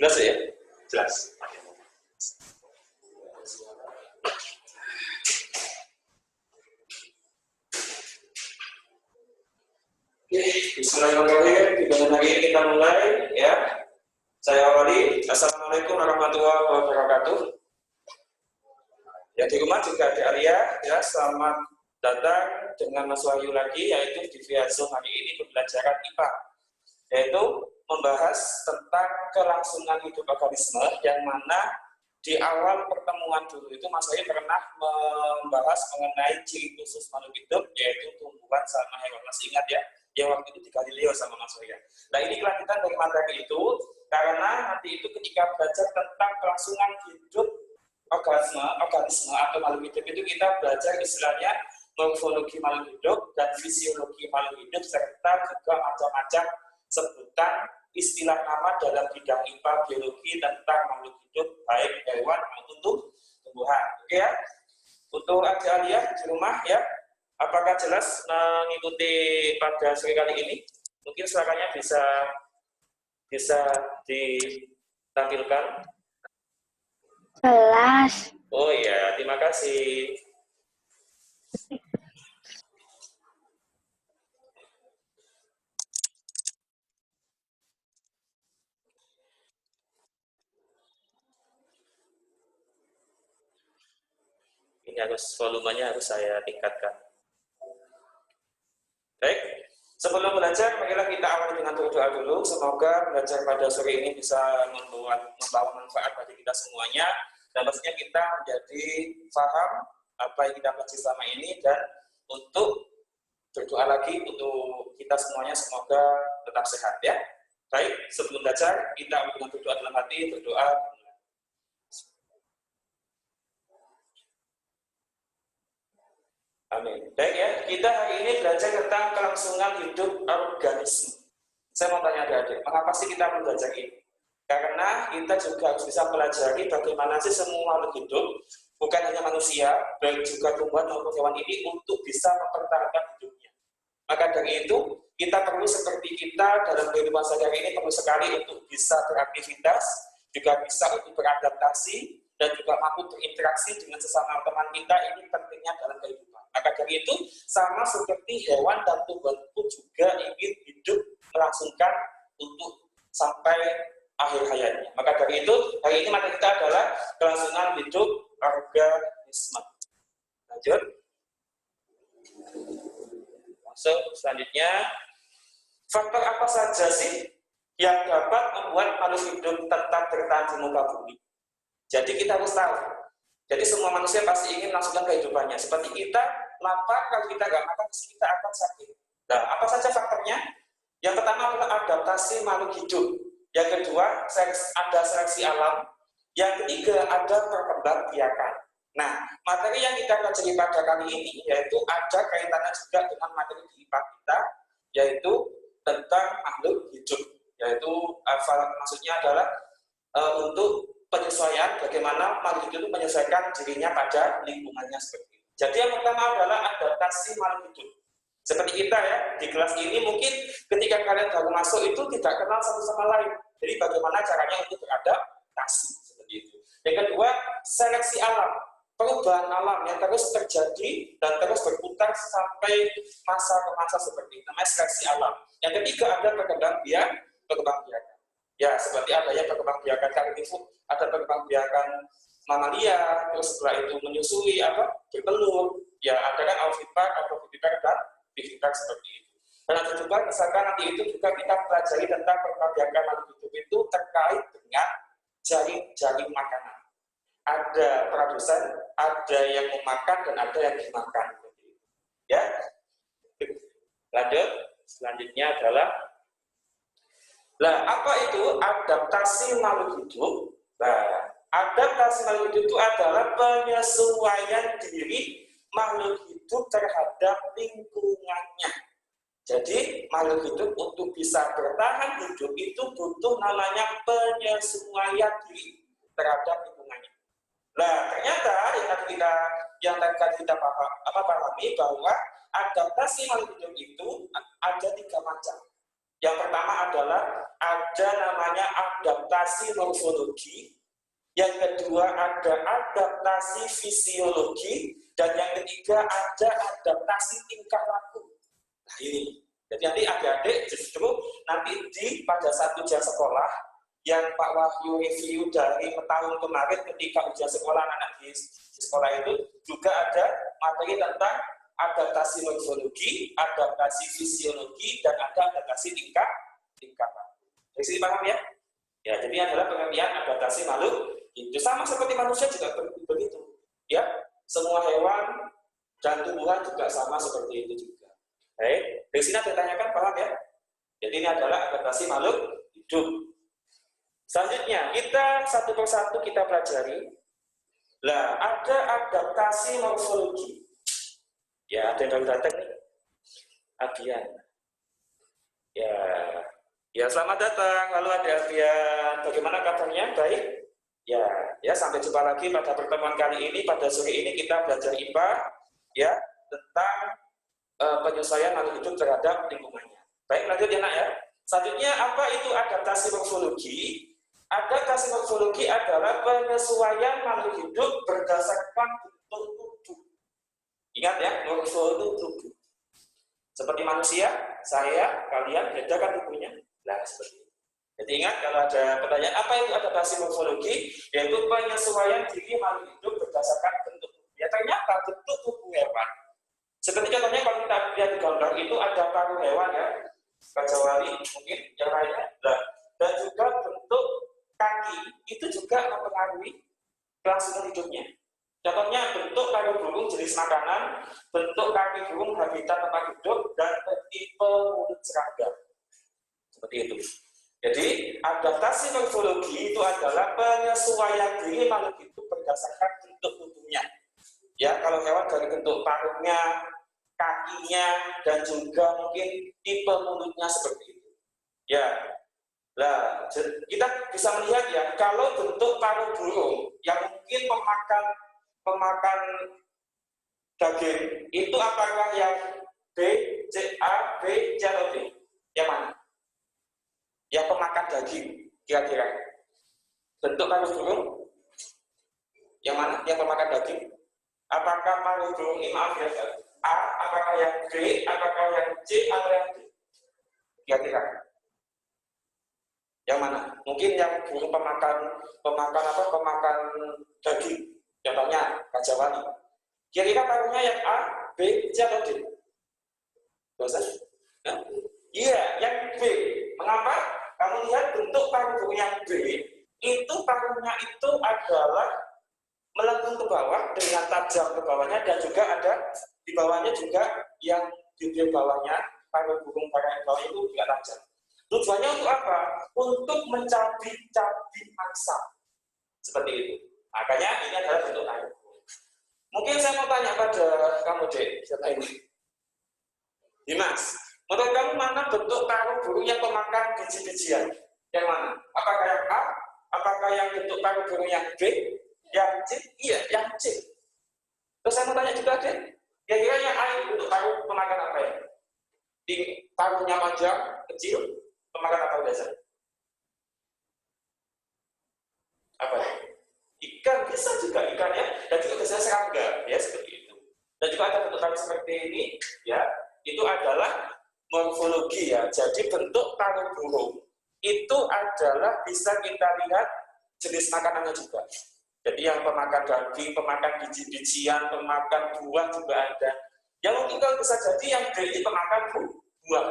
Jelas ya? Jelas. Bismillahirrahmanirrahim. Di hari ini kita mulai ya. Saya awali. Assalamualaikum warahmatullahi wabarakatuh. Ya, di rumah juga ada Arya ya. Selamat datang dengan Mas Wahyu lagi, yaitu di via Zoom hari ini pembelajaran IPA, yaitu membahas tentang kelangsungan hidup organisme, yang mana di awal pertemuan dulu itu Mas Wahyu pernah membahas mengenai ciri khusus makhluk hidup, yaitu tumbuhan sama hewan. Masih ingat ya? Yang waktu itu di Galileo sama Mas Wahyu. Nah, ini kelanjutan dari materi itu, karena nanti itu ketika belajar tentang kelangsungan hidup organisme atau makhluk hidup itu kita belajar istilahnya morfologi makhluk hidup dan fisiologi makhluk hidup, serta juga macam-macam sebutan istilah nama dalam bidang IPA biologi tentang makhluk hidup baik hewan maupun tumbuhan. Oke ya, untuk adik-adik di rumah ya, apakah jelas mengikuti pada sore kali ini? Mungkin silakannya bisa ditampilkan. Jelas. Oh ya, terima kasih. Ini volumenya harus saya tingkatkan. Baik, sebelum belajar, marilah kita awali dengan doa dulu. Semoga belajar pada sore ini bisa membawa manfaat bagi kita semuanya, dan pastinya kita menjadi paham apa yang kita pelajari selama ini, dan untuk berdoa lagi untuk kita semuanya semoga tetap sehat ya. Baik, sebelum belajar kita dengan berdoa dalam hati, berdoa. Amin. Baik ya, kita hari ini belajar tentang kelangsungan hidup organisme. Saya mau tanya adik-adik, mengapa sih kita belajar ini? Karena kita juga harus bisa pelajari bagaimana sih semua makhluk hidup, bukan hanya manusia, baik juga tumbuhan maupun hewan ini, untuk bisa mempertahankan hidupnya. Maka dari itu, kita perlu seperti kita dalam kehidupan sehari-hari ini perlu sekali untuk bisa beraktivitas, juga bisa untuk beradaptasi, dan juga mampu berinteraksi dengan sesama teman kita. Ini pentingnya dalam kehidupan. Maka dari itu, sama seperti hewan dan tumbuhan pun juga ingin hidup melangsungkan untuk sampai akhir hayatnya. Maka dari itu, hari ini materi kita adalah kelangsungan hidup organisme. Lanjut. Masuk selanjutnya. Faktor apa saja sih yang dapat membuat makhluk hidup tetap bertahan di muka bumi? Jadi kita harus tahu. Jadi semua manusia pasti ingin melangsungkan kehidupannya. Seperti kita, lapar, kalau kita nggak makan, kita akan sakit. Nah, apa saja faktornya? Yang pertama adalah adaptasi makhluk hidup. Yang kedua, ada seleksi alam. Yang ketiga, ada perkembangbiakan. Nah, materi yang kita pelajari pada kali ini, yaitu ada kaitannya juga dengan materi di IPA kita, yaitu tentang makhluk hidup. Yaitu, maksudnya adalah untuk penyesuaian bagaimana makhluk hidup menyesuaikan dirinya pada lingkungannya seperti itu. Jadi yang pertama adalah adaptasi makhluk hidup. Seperti kita ya, di kelas ini mungkin ketika kalian baru masuk itu tidak kenal satu sama lain. Jadi bagaimana caranya untuk beradaptasi seperti itu. Yang kedua, seleksi alam. Perubahan alam yang terus terjadi dan terus berputar sampai masa ke masa seperti itu. Namanya seleksi alam. Yang ketiga ada perkembangbiakan. Ya, seperti adanya perkembangbiakan karnivora, ada perkembangbiakan mamalia, terus setelah itu menyusui bertelur. Ya, ada kan ovipar, dan bivipar seperti itu. Dan ada juga misalkan nanti itu juga kita pelajari tentang perkembangbiakan makhluk hidup itu terkait dengan jaring makanan. Ada produsen, ada yang memakan dan ada yang dimakan. Ya. Lanjut, selanjutnya adalah apa itu adaptasi makhluk hidup? Adaptasi makhluk hidup itu adalah penyesuaian diri makhluk hidup terhadap lingkungannya. Jadi makhluk hidup untuk bisa bertahan hidup itu butuh namanya penyesuaian diri terhadap lingkungannya. Ternyata yang tadi kita pahami bahwa adaptasi makhluk hidup itu ada 3 macam. Yang pertama adalah ada namanya adaptasi morfologi, yang kedua ada adaptasi fisiologi, dan yang ketiga ada adaptasi tingkah laku. Nah ini, jadi nanti adik-adik justru nanti pada saat ujian sekolah yang Pak Wahyu review dari tahun kemarin ketika ujian sekolah anak di sekolah itu juga ada materi tentang adaptasi morfologi, adaptasi fisiologi, dan ada adaptasi tingkah laku. Dari sini paham ya? Ya, jadi adalah pengertian adaptasi makhluk itu sama seperti manusia juga begitu. Ya, semua hewan dan tumbuhan juga sama seperti itu juga. Baik, dari sini ditanyakan paham ya? Jadi ini adalah adaptasi makhluk hidup. Selanjutnya, kita satu persatu kita pelajari. Lah, ada adaptasi morfologi. Ya, ada yang datang nih. Abian. Ya, selamat datang. Halo Abian. Bagaimana kabarnya? Baik? Ya, sampai jumpa lagi pada pertemuan kali ini. Pada sore ini kita belajar IPA ya, tentang penyesuaian makhluk hidup terhadap lingkungannya. Baik, lanjut ya nak ya. Selanjutnya, apa itu adaptasi morfologi? Adaptasi morfologi adalah penyesuaian makhluk hidup berdasarkan bentuk tubuh. Ingat ya, morfologi itu tubuh. Seperti manusia, saya, kalian, beda kan tubuhnya? Nah, seperti itu. Jadi ingat, kalau ada pertanyaan, apa itu adaptasi morfologi? Yaitu penyesuaian diri makhluk hidup berdasarkan bentuk tubuh. Ya, ternyata bentuk tubuh hewan. Seperti contohnya kalau kita lihat di gambar itu ada paruh hewan ya, kecuali mungkin yang lainnya. Dan juga bentuk kaki itu juga mempengaruhi kelangsungan hidupnya. Contohnya bentuk paruh burung jenis makanan, bentuk kaki burung habitat tempat hidup, dan tipe mulut serangga. Seperti itu. Jadi adaptasi morfologi itu adalah penyesuaian diri makhluk hidup berdasarkan bentuk tubuhnya. Ya, kalau hewan dari bentuk paruhnya, kakinya, dan juga mungkin tipe mulutnya seperti itu. Ya, nah kita bisa melihat ya, kalau bentuk paruh burung yang mungkin pemakan daging itu apakah yang B, C, A, B, C atau D? Yang mana? Yang pemakan daging, kira-kira. Bentuk paruh burung yang mana? Yang pemakan daging. Apakah paruh burung ini, maaf ya, A, apakah yang B, apakah yang C, atau yang D? Kira-kira. Yang mana? Mungkin yang burung pemakan daging. Contohnya kajawali. Kira-kira paruhnya yang A, B, C, atau D? Bosan? Nah, iya, yang B. Mengapa? Kamu lihat bentuk paruh burung yang B, itu paruhnya itu adalah melengkung ke bawah dengan tajam ke bawahnya, dan juga ada di bawahnya juga yang di bawahnya paruh burung pada bawah itu juga tajam. Tujuannya untuk apa? Untuk mencabik-cabik mangsa. Seperti itu. Makanya ini adalah bentuk paruh. Mungkin saya mau tanya pada kamu, Dek, siapa ini? Dimas, menurut kamu mana bentuk paruh burung yang pemakan biji-bijian? Yang mana? Apakah yang A? Apakah yang bentuk paruh burung yang B? Yang C? Iya, yang C. Terus saya mau tanya juga, Dek, kira-kira yang A itu bentuk paruh pemakan apa ya? Di paruhnya panjang, kecil, pemakan apa biasa? Apa ya? Ikan, bisa juga ikan ya, dan juga biasanya serangga, ya seperti itu. Dan juga ada bentuk paruh seperti ini, ya, itu adalah morfologi ya. Jadi bentuk paruh burung itu adalah bisa kita lihat jenis makanannya juga. Jadi yang pemakan daging, pemakan biji-bijian, pemakan buah juga ada. Yang mungkin kalau bisa jadi yang B ini pemakan buah,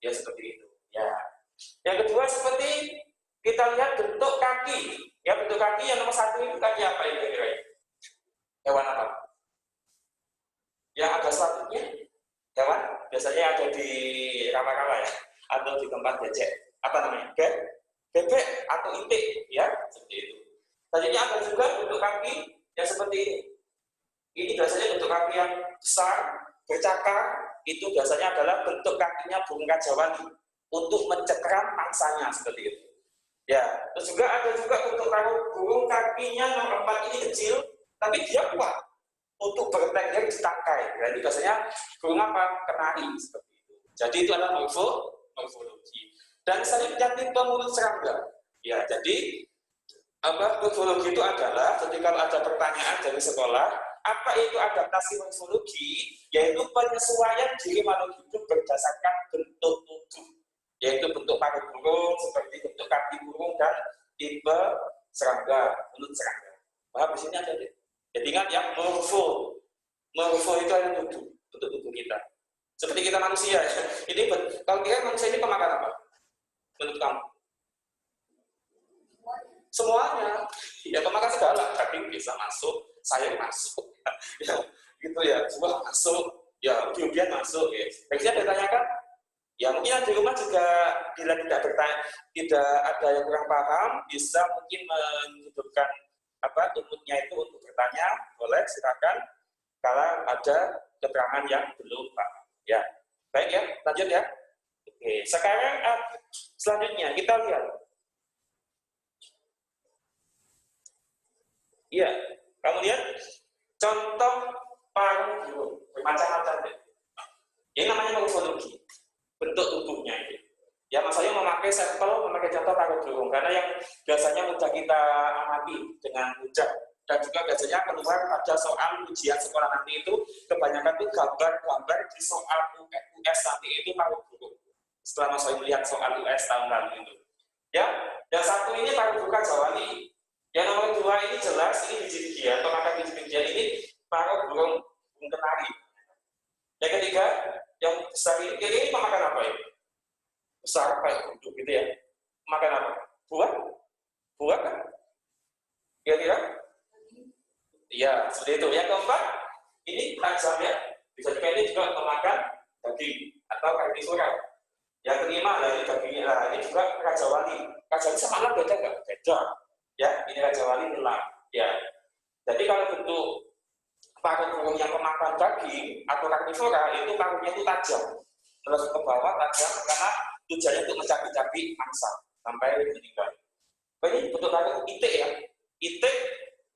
ya seperti itu. Ya. Yang kedua seperti kita lihat bentuk kaki. Ya, bentuk kaki yang nomor 1 itu kaki apa ini kira-kira? Hewan apa? Yang ada selanjutnya hewan biasanya ada di rawa-rawa ya, atau di tempat becek. Apa namanya? Bebek atau itik, ya seperti itu. Selanjutnya ada juga bentuk kaki yang seperti ini. Ini biasanya bentuk kaki yang besar, bercakar. Itu biasanya adalah bentuk kakinya burung kajawali untuk mencekram mangsanya seperti itu. Ya, terus juga ada juga bentuk burung kakinya nomor 4 ini kecil, tapi dia kuat untuk bertengger di tangkai. Jadi biasanya burung apa? Kenari seperti itu. Jadi itu adalah morfologi. Dan selanjutnya tipe mulut serangga. Ya, jadi morfologi itu adalah jadi kalau ada pertanyaan dari sekolah, apa itu adaptasi morfologi? Yaitu penyesuaian diri makhluk hidup berdasarkan bentuk tubuh, yaitu bentuk paruh burung seperti bentuk kaki burung dan tipe serangga, mulut serangga. Paham di sini ada deh. Jadi ingat ya, morfo itu adalah tubuh, bentuk tubuh kita. Seperti kita manusia. Ini kalau kira manusia ini pemakan apa? Menurut kamu? Semuanya. Ya pemakan segala. Tapi bisa masuk, sayur masuk. Ya, gitu ya. Buah masuk. Ya, ubi-ubian masuk. Ya. Baiknya ditanyakan. Ya mungkin di rumah juga bila tidak ada yang kurang paham, bisa mungkin menghidupkan umutnya itu untuk bertanya. Boleh, silakan. Kalau ada keterangan yang belum paham. Ya, baik ya, lanjut ya. Oke, sekarang selanjutnya kita lihat. Iya, kamu lihat contoh paruh burung bermacam-macam deh. Ini namanya morfologi, bentuk tubuhnya itu. Ya, Mas Ayu memakai contoh paruh burung karena yang biasanya mudah kita amati dengan mudah. Dan juga biasanya keluar pada soal ujian sekolah nanti itu kebanyakan itu gambar-gambar di soal US nanti itu paruh burung. Setelah Mas Ayu melihat soal US tahun lalu itu. Ya, yang satu ini paruh burung Jawali. Yang nomor dua ini jelas ini biji-bijian, pemakan biji-bijian ini paruh burung kenari. Yang ketiga, yang besar ini pemakan apa ini? Besar kayak gunduk gitu ya. Makan apa? Buah kan? Kira-kira? Iya, seperti itu. Yang keempat, ini tajam ya. Bisa juga ini juga memakan daging atau karnivora. Yang kelima, ini dagingnya. Nah, ini juga rajawali. Rajawali sama anak beda nggak? Beda. Ya, ini rajawali nilam. Ya. Jadi kalau bentuk paruh burung yang memakan daging atau karnivora itu paruhnya itu tajam. Terus ke bawah tajam karena tujuannya untuk mencabik-cabik mangsa sampai meninggal. Ini bentuk paruh itik ya. Itik.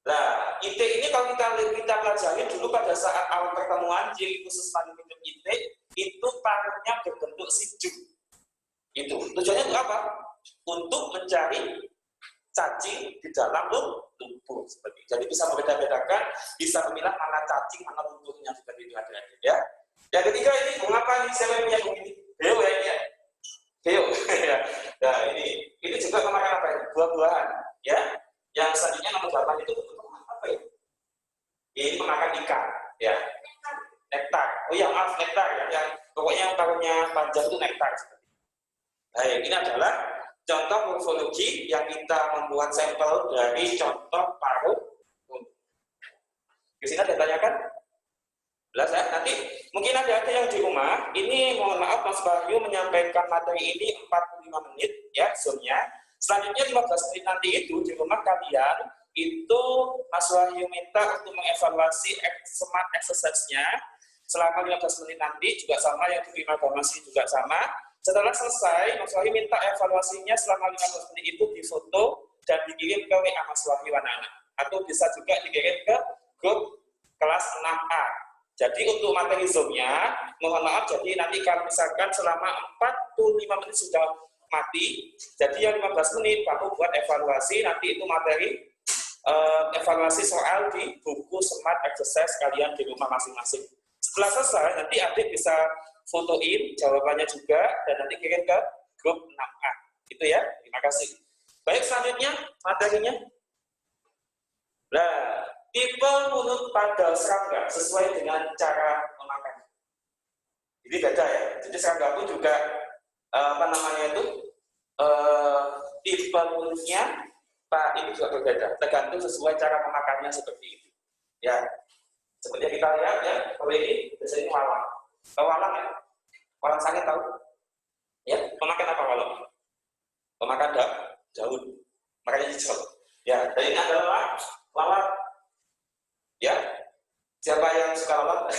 Nah, itik ini kalau kita pelajari dulu pada saat awal pertemuan ciri khusus paling hidup itik itu paruhnya berbentuk sidu. Itu tujuannya untuk apa? Untuk mencari cacing di dalam lumpur seperti itu. Jadi bisa membeda-bedakan, bisa memilah mana cacing, mana lumpurnya seperti itu ada ya. Yang ketiga ini bunga apa nih? Siapa yang punya bunga ini? Beo ya ini ya. Beo. Nah ini juga memakan apa ya? Buah-buahan ya. Yang selanjutnya nomor 8 itu apa ya? Ini memakan ikan ya. Nektar. Oh iya maaf nektar ya. Yang pokoknya yang paruhnya panjang itu nektar. Baik, ini adalah contoh morfologi yang kita membuat sampel dari contoh paruh. Di sini ada tanyakan? Jelas ya? Nanti mungkin ada yang di rumah. Ini mohon maaf Mas Wahyu menyampaikan materi ini 45 menit ya zoomnya. Selanjutnya 15 menit nanti itu di rumah kalian itu Mas Wahyu minta untuk mengevaluasi smart exercise-nya selama 15 menit nanti juga sama yang diterima informasi juga sama. Setelah selesai, Mas Wahyu minta evaluasinya selama 15 menit itu difoto dan dikirim ke WA Mas Wahyu anak-anak. Atau bisa juga dikirim ke grup kelas 6A. Jadi untuk materi Zoom-nya, mohon maaf, jadi nanti kalau misalkan selama 45 menit sudah mati, jadi yang 15 menit kamu buat evaluasi, nanti itu materi evaluasi soal di buku Smart Exercise kalian di rumah masing-masing. Setelah selesai, nanti adik bisa fotoin jawabannya juga, dan nanti kirim ke grup 6A. Itu ya, terima kasih. Baik, selanjutnya materinya. Nah, tipe mulut pada serangga sesuai dengan cara memakan. Jadi beda ya. Jadi serangga pun juga tipe mulutnya Pak ini juga berbeda. Tergantung sesuai cara memakannya seperti itu. Ya, seperti yang kita lihat ya. Kalau ini biasanya walang. Tahu walang ya? Walang sangit tahu? Ya, memakan apa walang? Memakan daun. Makanya hijau. Ya, dan ini adalah lalat. Ya, siapa yang suka lalat?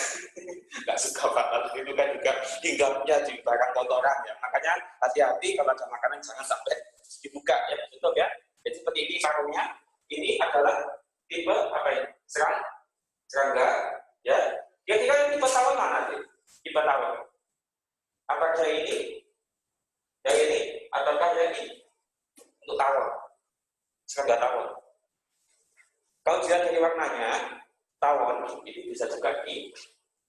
Nggak suka lalat, itu kan juga hinggapnya di barang kotoran ya. Makanya hati-hati kalau ada makanan jangan sampai dibuka ya, betul ya. Jadi seperti ini paruhnya. Ini adalah tipe apa ya? Serangga. Ya, kira-kira yang tipe tawon mana sih? Tipe tawon. Apakah ini? Yang ini atau serangga tawon. Kalau dilihat dari warnanya, tawon itu bisa juga di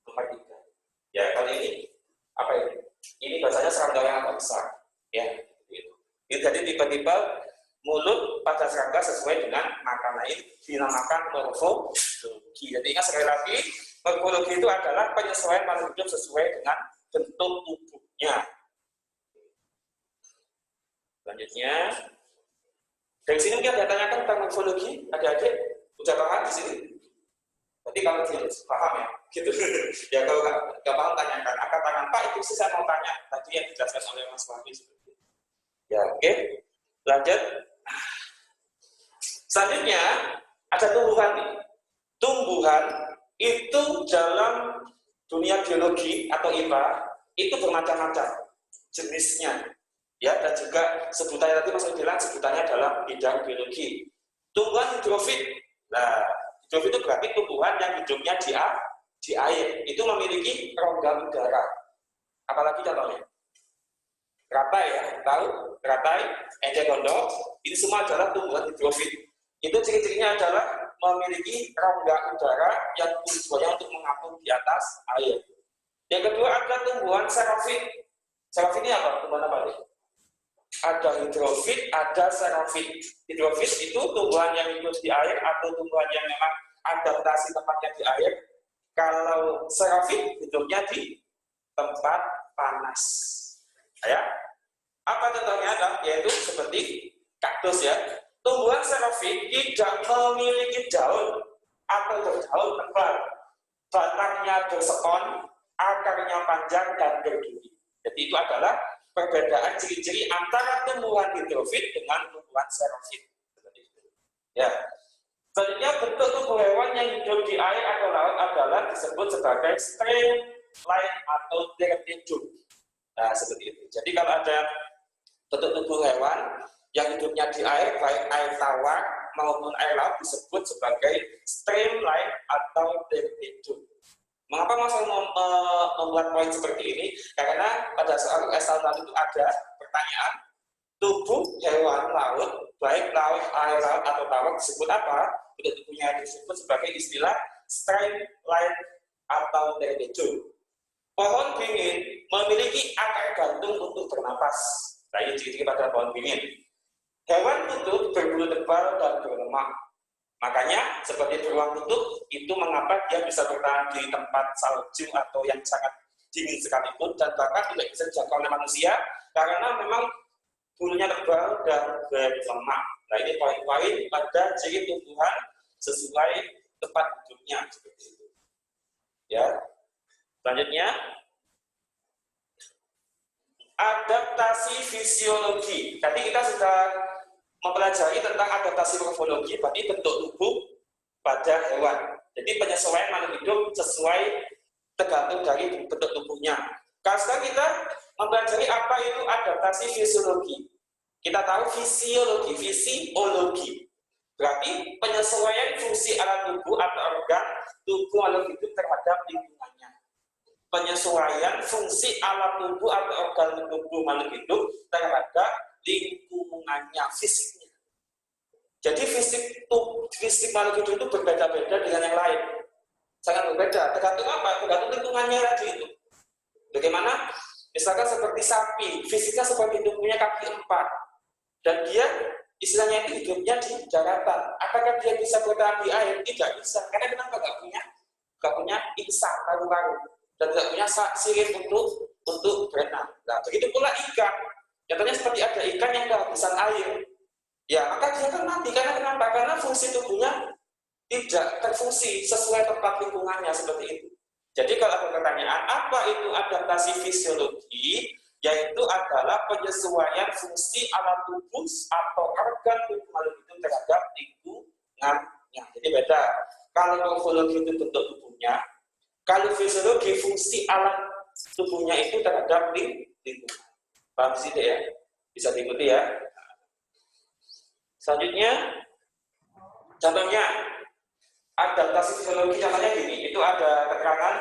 tempat ikan. Ya, kali ini apa ini? Ini bahasanya serangga yang agak besar. Ya, gitu. Jadi tiba-tiba mulut pada serangga sesuai dengan makanan ini dinamakan morfologi. Jadi ingat sekali lagi, morfologi itu adalah penyesuaian makhluk hidup sesuai dengan bentuk tubuhnya. Selanjutnya, dari sini mungkin ada tanyakan tentang morfologi, adik-adik udah paham di sini? Jadi kalau tidak paham ya, gitu. Ya kalau nggak paham tanyakan. Akan tangan Pak itu sih saya mau tanya tadi yang dijelaskan oleh Mas Wahmi. Ya, oke. Lanjut. Selanjutnya ada tumbuhan nih. Tumbuhan itu dalam dunia biologi atau IPA itu bermacam-macam jenisnya. Ya, dan juga sebutannya tadi Mas bilang sebutannya dalam bidang biologi. Tumbuhan hidrofit. Nah, hidrofit itu berarti tumbuhan yang hidupnya di air. Itu memiliki rongga udara. Apalagi contohnya? Ratai ya, tahu? Ratai, enceng gondok, ini semua adalah tumbuhan hidrofit. Itu ciri-cirinya adalah memiliki rongga udara yang tujuannya untuk mengapung di atas air. Yang kedua ada tumbuhan xerofit. Xerofit ini apa? Tumbuhan apa nih? Ada hidrofit, ada xerofit. Hidrofit itu tumbuhan yang hidup di air atau tumbuhan yang memang adaptasi tempatnya di air. Kalau xerofit hidupnya di tempat panas. Ya. Apa contohnya? Yaitu seperti kaktus ya. Tumbuhan xerofit tidak memiliki daun atau berdaun tebal. Batangnya bersekon, akarnya panjang dan berduri. Jadi itu adalah perbedaan ciri-ciri antara tumbuhan hidrofit dengan tumbuhan xerofit. Seperti itu. Ya. Selanjutnya bentuk tubuh hewan yang hidup di air atau laut adalah disebut sebagai streamline atau tertidur. Nah, seperti itu. Jadi kalau ada bentuk tubuh hewan yang hidupnya di air, baik air tawar maupun air laut disebut sebagai streamline atau tertidur. Mengapa Mas membuat poin seperti ini? Karena pada saat S1 itu ada pertanyaan, tubuh hewan laut, baik laut, air laut atau tawar disebut apa? Bentuk tubuhnya disebut sebagai istilah streamline atau tertidur. Pohon beringin memiliki akar gantung untuk bernapas. Nah, ini ciri-ciri pada pohon beringin. Hewan kutub berbulu tebal dan berlemak. Makanya, seperti beruang kutub, itu mengapa dia bisa bertahan di tempat salju atau yang sangat dingin sekalipun, dan bahkan tidak bisa dijangkau oleh manusia, karena memang bulunya tebal dan berlemak. Nah, ini poin-poin pada ciri tumbuhan sesuai tempat hidupnya. Seperti itu. Ya. Selanjutnya, adaptasi fisiologi. Tadi kita sudah mempelajari tentang adaptasi morfologi, berarti bentuk tubuh pada hewan. Jadi penyesuaian makhluk hidup sesuai tergantung dari bentuk tubuhnya. Sekarang kita mempelajari apa itu adaptasi fisiologi. Kita tahu fisiologi. Berarti penyesuaian fungsi alat tubuh atau organ tubuh makhluk hidup terhadap lingkungannya. Penyesuaian fungsi alat tubuh atau organ tubuh makhluk hidup terhadap lingkungannya, fisiknya. Jadi fisik makhluk hidup itu berbeda-beda dengan yang lain. Sangat berbeda. Tergantung apa? Tergantung lingkungannya tadi itu. Bagaimana? Misalkan seperti sapi, fisiknya seperti tubuhnya kaki 4. Dan dia istilahnya itu hidupnya di daratan. Apakah dia bisa bertahan di air? Tidak bisa. Karena kenapa nggak punya insa, paru-paru. Dan tidak punya sirip untuk berenang. Nah, begitu pula ikan. Contohnya seperti ada ikan yang kehabisan air. Ya, maka dia akan mati. Karena kenapa? Karena fungsi tubuhnya tidak terfungsi sesuai tempat lingkungannya seperti itu. Jadi kalau ada pertanyaan, apa itu adaptasi fisiologi? Yaitu adalah penyesuaian fungsi alat tubuh atau organ tubuh makhluk hidup terhadap lingkungannya. Jadi beda. Kalau morfologi itu bentuk tubuhnya, kalau fisiologi fungsi alat tubuhnya itu terhadap lingkungan. Paham sih ya? Bisa diikuti ya. Selanjutnya, contohnya adaptasi fisiologi contohnya gini. Itu ada keterangan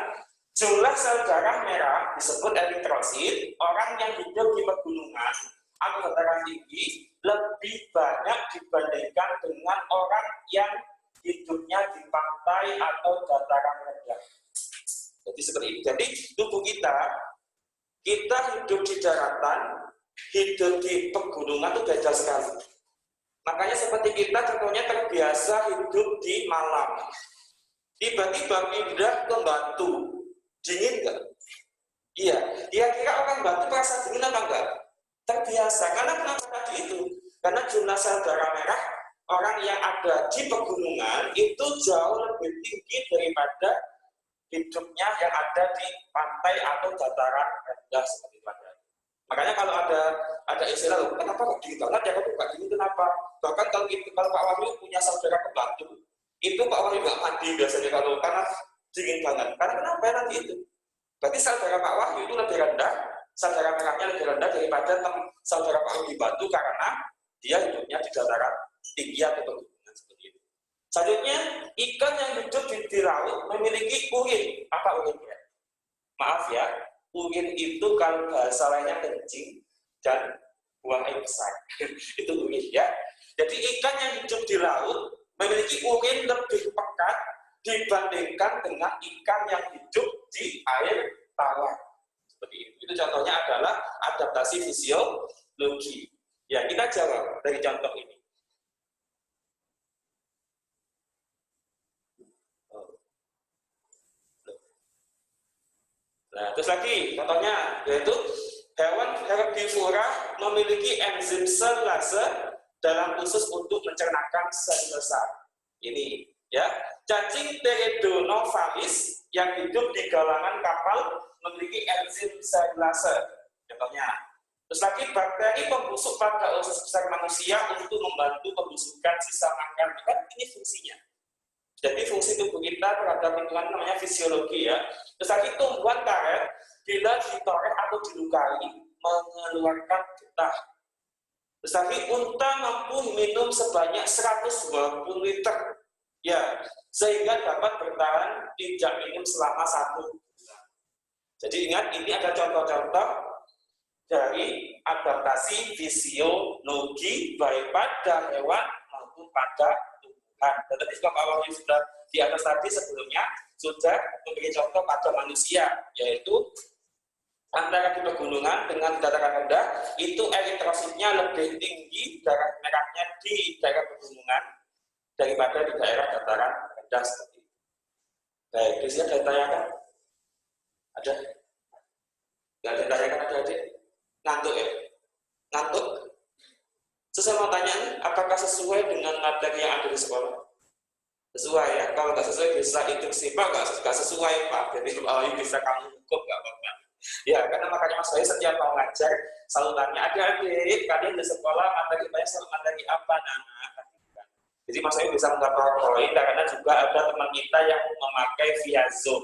jumlah sel darah merah disebut eritrosit. Orang yang hidup di pegunungan atau dataran tinggi lebih banyak dibandingkan kita hidup di daratan, hidup di pegunungan itu beda sekali. Makanya seperti kita contohnya terbiasa hidup di Malang. Tiba-tiba pindah ke Batu. Dingin nggak? Iya. Kira-kira orang Batu merasa dingin apa enggak? Terbiasa. Karena kenapa tadi itu? Karena jumlah sel darah merah orang yang ada di pegunungan itu jauh lebih tinggi daripada hidupnya yang ada di pantai atau dataran rendah seperti pada. Makanya kalau ada istilah, kenapa kok dingin banget ya, kok nggak dingin kenapa? Bahkan kalau Pak Wahyu punya saudara ke Batu, itu Pak Wahyu nggak mandi biasanya karena dingin banget. Karena kenapa nanti itu? Berarti saudara Pak Wahyu itu lebih rendah, saudara merahnya lebih rendah daripada saudara Pak Wahyu di Batu karena dia hidupnya di dataran tinggi atau pegunungan seperti itu. Selanjutnya, ikan yang hidup di laut memiliki urin. Apa urinnya? Maaf ya, urin itu kalau bahasa lainnya kencing dan buang air besar. Itu urin ya. Jadi ikan yang hidup di laut memiliki urin lebih pekat dibandingkan dengan ikan yang hidup di air tawar. Seperti itu. Itu contohnya adalah adaptasi fisiologi. Ya, kita jawab dari contoh ini. Nah, terus lagi contohnya yaitu hewan herbivora memiliki enzim selulase dalam usus untuk mencernakan sel besar. Ini ya, cacing Pteridinovalis yang hidup di galangan kapal memiliki enzim selulase. Contohnya. Terus lagi bakteri pembusuk pada usus besar manusia untuk membantu pembusukan sisa makan. Kan ini fungsinya. Jadi fungsi tubuh kita terhadap lingkungan namanya fisiologi ya. Terus lagi tumbuhan karet bila ditoreh atau dilukai mengeluarkan getah. Terus lagi unta mampu minum sebanyak 120 liter ya, sehingga dapat bertahan tidak minum selama 1 bulan. Jadi ingat, ini ada contoh-contoh dari adaptasi fisiologi baik pada hewan maupun pada tumbuhan. Dan tadi juga Pak Wahyu sudah di atas tadi sebelumnya sudah memberi contoh pada manusia, yaitu antara di pegunungan dengan dataran rendah itu eritrositnya lebih tinggi, darah merahnya di daerah pegunungan daripada di daerah dataran rendah seperti itu. Baik, di sini ada tanyakan? Ada? Nggak ada tanyakan adik-adik? Ngantuk ya? Ngantuk? Saya mau tanya, apakah sesuai dengan materi yang ada di sekolah? Sesuai ya? Kalau nggak sesuai bisa instruksi Pak, nggak sesuai Pak. Jadi kalau bisa kamu hukum nggak apa-apa. Ya, karena makanya Mas Bayu setiap mau ngajar selalu tanya, adik-adik, kalian di sekolah materi banyak selalu materi apa? Nah, jadi Mas Bayu bisa mendapatkan poin karena juga ada teman kita yang memakai via Zoom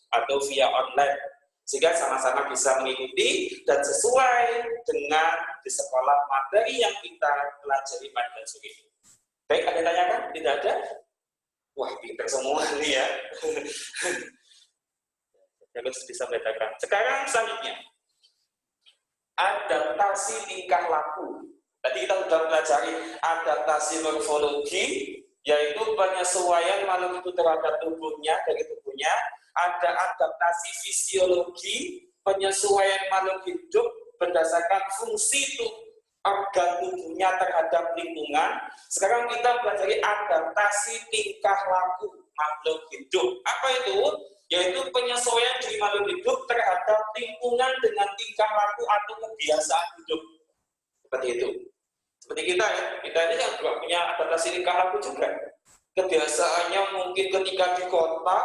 atau via online. Sehingga sama-sama bisa mengikuti dan sesuai dengan di sekolah materi yang kita pelajari pada sore ini. Baik, ada tanyakan? Tidak ada? Wah, pintar semua nih ya. Yang harus bisa bedakan. Sekarang selanjutnya, adaptasi tingkah laku. Tadi kita sudah pelajari adaptasi morfologi, yaitu penyesuaian makhluk itu terhadap tubuhnya, dari tubuhnya. Ada adaptasi fisiologi, penyesuaian makhluk hidup berdasarkan fungsi organ tubuhnya terhadap lingkungan. Sekarang kita pelajari adaptasi tingkah laku makhluk hidup. Apa itu? Yaitu penyesuaian diri makhluk hidup terhadap lingkungan dengan tingkah laku atau kebiasaan hidup. Seperti itu. Seperti kita ya, kita ini kan juga punya adaptasi tingkah laku juga. Kebiasaannya mungkin ketika di kota,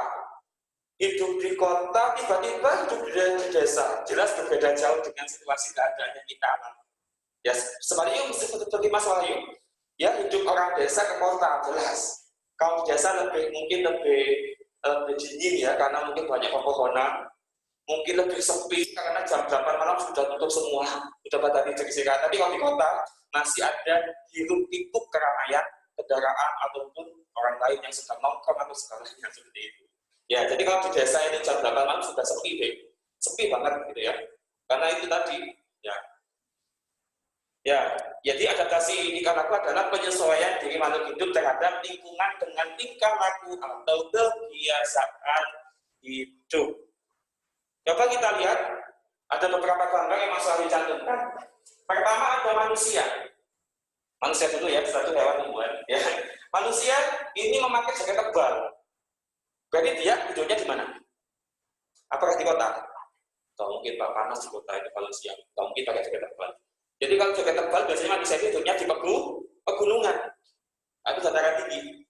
hidup di kota, tiba-tiba hidup di desa. Jelas berbeda jauh dengan situasi keadaan yang kita alami. Ya, sebenarnya seperti Mas Wahyu, ya hidup orang desa ke kota, jelas. Kalau di desa mungkin lebih dingin ya, karena mungkin banyak pepohonan, mungkin lebih sepi karena jam 8 malam sudah tutup semua, sudah pada distribusikan. Tapi kalau di kota masih ada hiruk pikuk keramaian kendaraan ataupun orang lain yang sedang nongkrong atau segalanya seperti itu. Ya, jadi kalau di desa ini jam 8 malam sudah sepi deh, sepi banget gitu ya. Karena itu tadi, ya. Ya, jadi adaptasi tingkah laku adalah penyesuaian diri makhluk hidup terhadap lingkungan dengan tingkah laku atau kebiasaan hidup. Coba kita lihat, ada beberapa gambar yang Mas Wahyu cantumkan. Pertama ada manusia. Manusia dulu ya, satu hewan tumbuhan. Ya. Manusia ini memakai jaket tebal. Berarti dia hidupnya di mana? Apakah di kota? Atau mungkin Pak panas di kota itu kalau siang. Atau mungkin pakai jaket tebal. Jadi kalau jaket tebal biasanya manusia itu hidupnya di pegunungan. Itu dataran tinggi.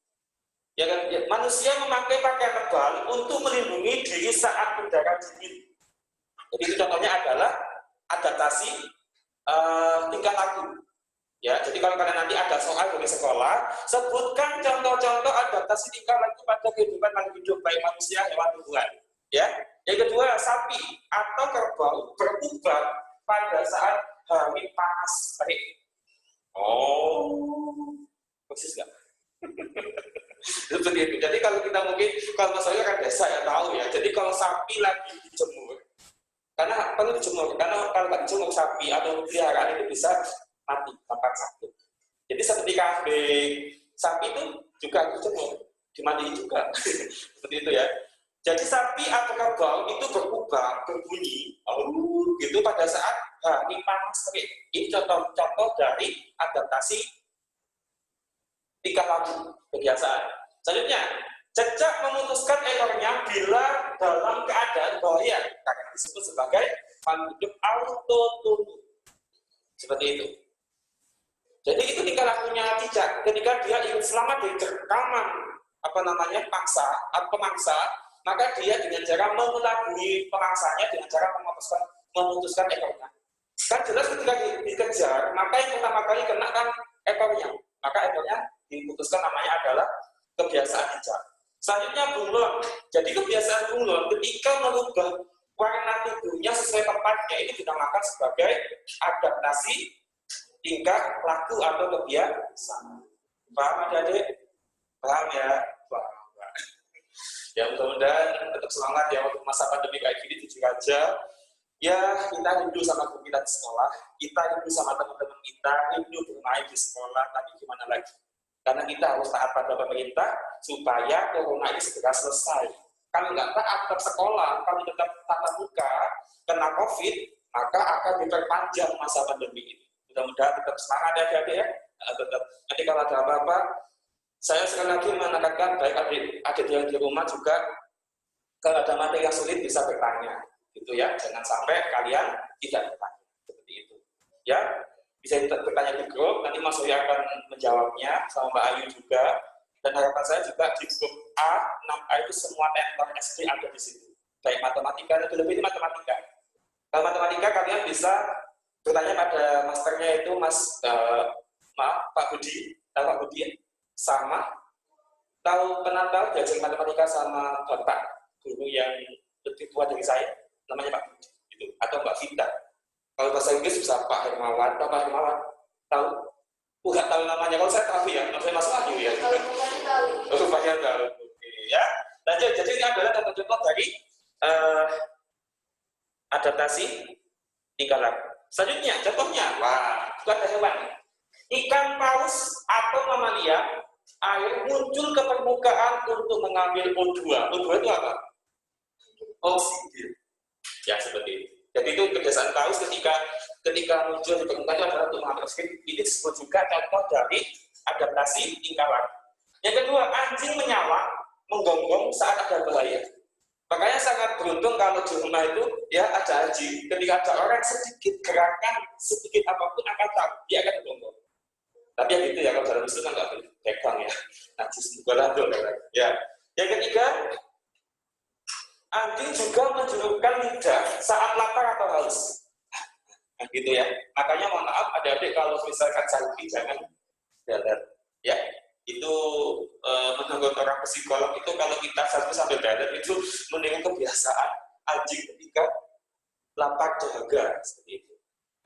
Ya kan? Ya, manusia memakai pakaian tebal untuk melindungi diri saat udara dingin. Jadi itu contohnya adalah adaptasi tingkah laku. Ya, jadi kalau kalian nanti ada soal dari sekolah, sebutkan contoh-contoh adaptasi tingkah laku pada kehidupan makhluk hidup baik manusia, hewan, tumbuhan. Ya, yang kedua sapi atau kerbau berubah pada saat hari panas terik. Oh, persis nggak? Seperti itu. Jadi kalau kita mungkin kalau saya kan desa ya tahu ya. Jadi kalau sapi lagi dijemur, karena perlu dijemur, karena kalau nggak dijemur sapi atau peliharaan itu bisa mati, tempat sakit. Jadi seperti kambing, sapi itu juga harus dijemur, dimandiin juga. Seperti itu ya. Jadi sapi atau kerbau itu berubah, berbunyi, gitu pada saat hari panas terik. Ini contoh-contoh dari adaptasi tingkah laku kebiasaan. Selanjutnya, jejak memutuskan ekornya bila dalam keadaan bahaya, karena disebut sebagai makhluk hidup autonomous. Seperti itu. Jadi itu tingkah lakunya cicak. Ketika dia ingin selamat dari jerkaman pangsa atau pemangsa, maka dia dengan cara mengelabui pemangsanya dengan cara memutuskan ekornya. Kan jelas ketika dikejar, maka yang pertama kali kena kan ekornya. Maka ekornya diputuskan namanya adalah kebiasaan cicak. Selanjutnya bunglon. Jadi kebiasaan bunglon ketika merubah warna tubuhnya sesuai tempatnya ini dinamakan sebagai adaptasi tingkah laku atau kebiasaan. Paham adik-adik? Paham ya? Paham. Ya mudah-mudahan tetap semangat ya untuk masa pandemi kayak gini, jujur aja. Ya kita rindu sama guru kita di sekolah, kita rindu sama teman-teman kita, rindu bermain di sekolah, tapi gimana lagi? Karena kita harus taat pada pemerintah supaya corona ini segera selesai. Kalau nggak taat tetap sekolah, kalau tetap tatap muka, kena COVID, maka akan diperpanjang masa pandemi ini. Mudah-mudahan tetap semangat ya adik-adik ya. Tetap. Nanti kalau ada apa-apa, saya sekali lagi menekankan baik adik yang di rumah juga, kalau ada materi yang sulit bisa bertanya, gitu ya. Jangan sampai kalian tidak bertanya seperti itu. Ya, bisa bertanya di grup. Nanti Mas Surya akan menjawabnya sama Mbak Ayu juga. Dan harapan saya juga di grup A, 6A itu semua tenor SD ada di situ. Baik matematika, itu lebih matematika. Kalau matematika kalian bisa bertanya pada masternya itu Pak Budi, Pak Budi ya? Sama pernah tahu belajar matematika sama Bapak guru yang lebih tua dari saya, namanya Pak Budi gitu, atau Mbak Vita. Kalau bahasa Inggris bisa Pak Hermawan, Bapak Hermawan, tahu? Nggak tahu namanya, kalau saya tahu ya, saya masuk lagi ya. Kalau banyak tahu. Oke, ya. Lanjut, jadi ini adalah contoh-contoh dari adaptasi tingkah laku. Selanjutnya, contohnya, wah, itu ada hewan. Ikan paus atau mamalia air muncul ke permukaan untuk mengambil O2. O2 itu apa? Oksigen. Ya, seperti itu. Jadi itu kebiasaan paus ketika muncul di permukaan adalah untuk mengambil oksigen. Ini disebut juga contoh dari adaptasi tingkah laku. Yang kedua, anjing menyala, menggonggong saat ada bahaya. Makanya sangat beruntung kalau di rumah itu ya ada anjing. Ketika ada orang sedikit gerakan, sedikit apapun akan tahu, dia akan menggonggong. Tapi ya gitu ya, kalau dalam Islam kan nggak boleh pegang ya. Najis mughaladz ya. Yang ketiga, anjing juga menjulurkan lidah saat lapar atau haus. Nah, gitu ya. Makanya mohon maaf adik-adik kalau misalkan selfie jangan darat. Ya, itu menurut orang psikolog itu kalau kita selfie sambil darat itu mendingan kebiasaan anjing ketika lapar dahaga seperti itu.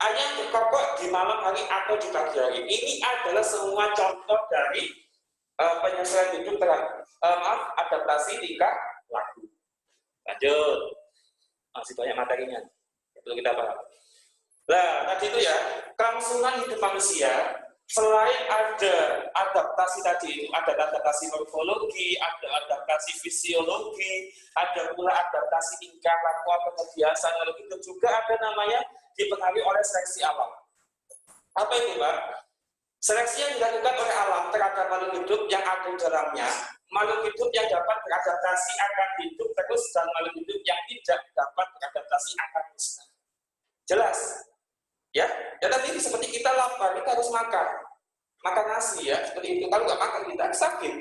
Ayam berkokok di malam hari atau di pagi hari. Ini adalah semua contoh dari penyesuaian hidup adaptasi tingkah laku. Lanjut, masih banyak materinya, perlu kita paham. Nah, tadi itu ya, kelangsungan hidup manusia selain ada adaptasi tadi itu, ada adaptasi morfologi, ada adaptasi fisiologi, ada pula adaptasi tingkah laku atau kebiasaan, lalu itu juga ada namanya dipengaruhi oleh seleksi alam. Apa itu, Pak? Seleksi yang dilakukan oleh alam terhadap makhluk hidup yang ada di dalamnya, makhluk hidup yang dapat beradaptasi akan hidup terus dan makhluk hidup yang tidak dapat beradaptasi akan musnah. Jelas? Ya, ya tadi seperti kita lapar, kita harus makan nasi ya, seperti itu. Kalau nggak makan kita sakit.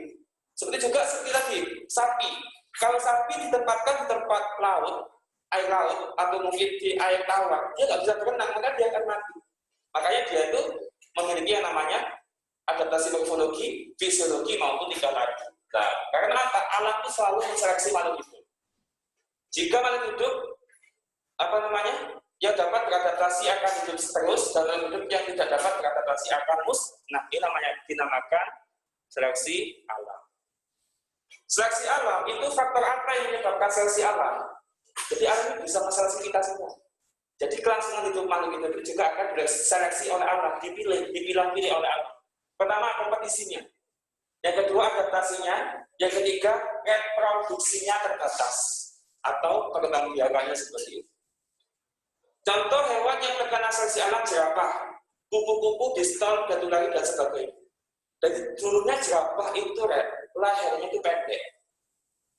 Seperti juga seperti tadi, sapi. Kalau sapi ditempatkan di tempat laut, air laut, atau mungkin di air tawar, dia nggak bisa berenang, maka dia akan mati. Makanya dia itu memiliki yang namanya adaptasi morfologi, fisiologi maupun tingkah laku. Nah, karena apa? Alam itu selalu menseleksi makhluk hidup. Jika makhluk hidup yang dapat beradaptasi akan hidup terus, dan hidup yang tidak dapat beradaptasi akan musnah. Ini dinamakan seleksi alam. Seleksi alam itu faktor apa yang menyebabkan seleksi alam? Jadi alam itu bisa menseleksi kita semua. Jadi kelangsungan hidup makhluk hidup itu juga akan diseleksi oleh alam, dipilah-pilih oleh alam. Pertama, kompetisinya. Yang kedua, adaptasinya. Yang ketiga, reproduksinya terbatas atau perkembangannya seperti itu. Contoh hewan yang terkena seleksi alam jerapah, kupu-kupu, distel, batu lari, dan sebagainya. Jadi dulunya jerapah itu lehernya itu pendek.